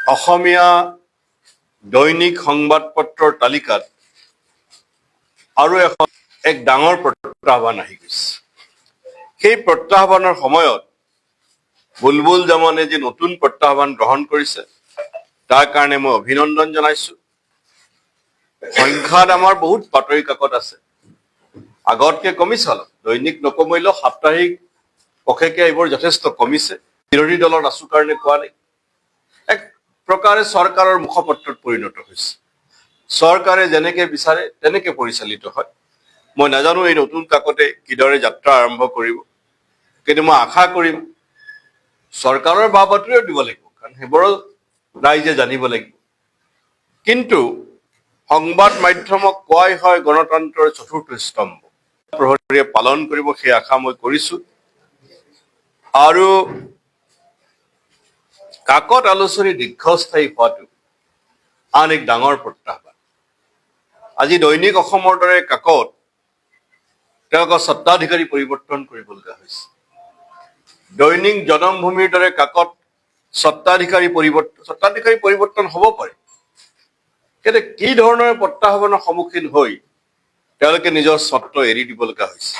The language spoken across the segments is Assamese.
অসমীয়া দৈনিক সংবাদপত্ৰৰ তালিকাত আৰু এক ডাঙৰ প্ৰত্যাহ্বান আহি গৈছে। সেই প্ৰত্যাহ্বানৰ সময়ত বুলবুল জামানে যে নতুন প্ৰত্যাহ্বান গ্ৰহণ কৰিছে তাৰ কাৰণে মই অভিনন্দন জনাইছো। সংখ্যাত আমাৰ বহুত বাতৰি কাকত আছে, আগতকে কমিছে অলপ, দৈনিক নকমিলেও সাপ্তাহিক পষেকে এইবোৰ যথেষ্ট কমিছে। বিৰোধী দলৰ আছো কাৰণে কোৱা নাই, এক প্ৰকাৰে চৰকাৰৰ মুখপত্ৰত পৰিণত হৈছে। চৰকাৰে যেনেকে বিচাৰে তেনেকে পৰিচালিত হয়। মই নাজানো এই নতুন কাকতে কিদৰে যাত্ৰা আৰম্ভ কৰিব, কিন্তু মই আশা কৰিম চৰকাৰৰ বা বাতৰিও দিব লাগিব, কাৰণ সেইবোৰো ৰাইজে জানিব লাগিব। কিন্তু সংবাদ মাধ্যমক কোৱাই হয় গণতন্ত্ৰৰ চতুৰ্থ স্তম্ভ, প্ৰহৰীয়ে পালন কৰিব সেই আশা মই কৰিছো। আৰু কাকত আলোচনী দীৰ্ঘস্থায়ী হোৱাটো আন এক ডাঙৰ প্ৰত্যাহ্বান। আজি দৈনিক অসমৰ দৰে কাকত তেওঁলোকৰ স্বত্বাধিকাৰী পৰিৱৰ্তন কৰিবলগীয়া হৈছে। দৈনিক জনমভূমিৰ দৰে কাকত স্বত্বাধিকাৰী পৰিৱৰ্তন হ'ব পাৰে, কিন্তু কি ধৰণৰ প্ৰত্যাহ্বানৰ সন্মুখীন হৈ তেওঁলোকে নিজৰ স্বত্ব এৰি দিবলগীয়া হৈছে।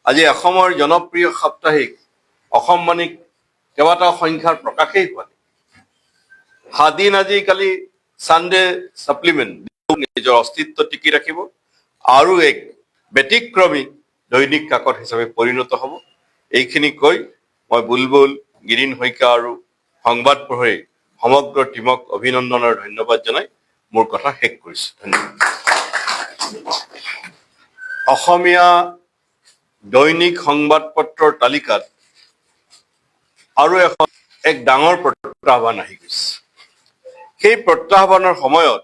আজি অসমৰ জনপ্ৰিয় সাপ্তাহিক অসম বাণীক কেইবাটাও সংখ্যাৰ প্ৰকাশেই হোৱা নাই। সাদিন আজিকালি ছানডে ছাপ্লিমেণ্ট নিজৰ অস্তিত্ব টিকি ৰাখিব আৰু এক ব্যতিক্ৰমী দৈনিক কাকত হিচাপে পৰিণত হ'ব। এইখিনি কৈ মই বুলবুল, গিৰীন শইকীয়া আৰু সংবাদ প্ৰহৰী সমগ্ৰ টীমক অভিনন্দন আৰু ধন্যবাদ জনাই মোৰ কথা শেষ কৰিছো। ধন্যবাদ। অসমীয়া দৈনিক সংবাদপত্ৰৰ তালিকাত আৰু এক ডাঙৰ প্ৰত্যাহ্বান আহি গৈছে। সেই প্ৰত্যাহ্বানৰ সময়ত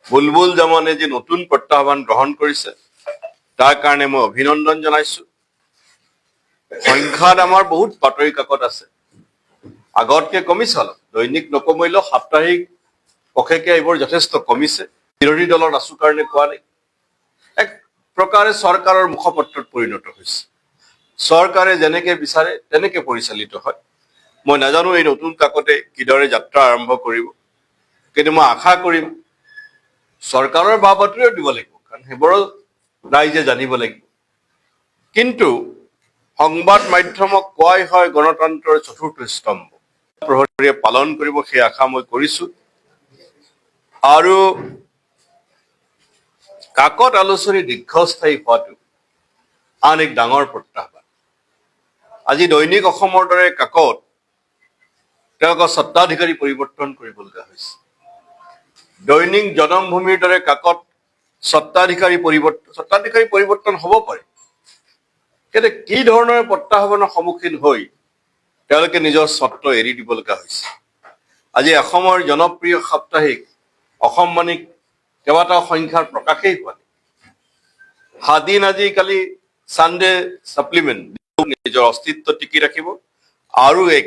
বুলবুল জামানে যে নতুন প্ৰত্যাহ্বান গ্ৰহণ কৰিছে তাৰ কাৰণে মই অভিনন্দন জনাইছো। সংখ্যাত আমাৰ বহুত বাতৰি কাকত আছে, আগতকে কমিছে অলপ, দৈনিক নকমিলেও সাপ্তাহিক পষেকে এইবোৰ যথেষ্ট কমিছে। বিৰোধী দলৰ আছো কাৰণে কোৱা নাই, এক প্ৰকাৰে চৰকাৰৰ মুখপত্ৰত পৰিণত হৈছে। চৰকাৰে যেনেকে বিচাৰে তেনেকে পৰিচালিত হয়। মই নাজানো এই নতুন কাকতে কিদৰে যাত্ৰা আৰম্ভ কৰিব, কিন্তু মই আশা কৰিম চৰকাৰৰ বা বাতৰিও দিব লাগিব, কাৰণ সেইবোৰো ৰাইজে জানিব লাগিব। কিন্তু সংবাদ মাধ্যমক কোৱাই হয় গণতন্ত্ৰৰ চতুৰ্থ স্তম্ভ, প্ৰহৰীয়ে পালন কৰিব সেই আশা মই কৰিছো। আৰু কাকত আলোচনী দীৰ্ঘস্থায়ী হোৱাটো আন এক ডাঙৰ প্ৰত্যাহ্বান। আজি দৈনিক অসমৰ দৰে কাকত তেওঁলোকৰ স্বত্বাধিকাৰী পৰিৱৰ্তন কৰিবলগীয়া হৈছে। দৈনিক জনমভূমিৰ দৰে কাকত স্বত্বাধিকাৰী পৰিৱৰ্তন হ'ব পাৰে, কিন্তু কি ধৰণৰ প্ৰত্যাহ্বানৰ সন্মুখীন হৈ তেওঁলোকে নিজৰ স্বত্ব এৰি দিবলগীয়া হৈছে। আজি অসমৰ জনপ্ৰিয় সাপ্তাহিক অসম বাণীক কেইবাটাও সংখ্যাৰ প্ৰকাশেই হোৱা নাই। সাদিন আজিকালি ছানডে ছাপ্লিমেণ্ট নিজৰ অস্তিত্ব টিকি ৰাখিব আৰু এক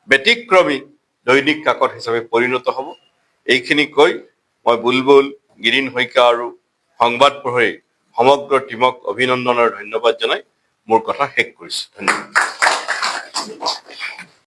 ব্যতিক্ৰমী দৈনিক কাকত হিচাপে পৰিণত হ'ব। এইখিনি কৈ মই বুলবুল, গিৰীন শইকীয়া আৰু সংবাদ প্ৰহৰী সমগ্ৰ টীমক অভিনন্দন আৰু ধন্যবাদ জনাই মোৰ কথা শেষ কৰিছো। ধন্যবাদ।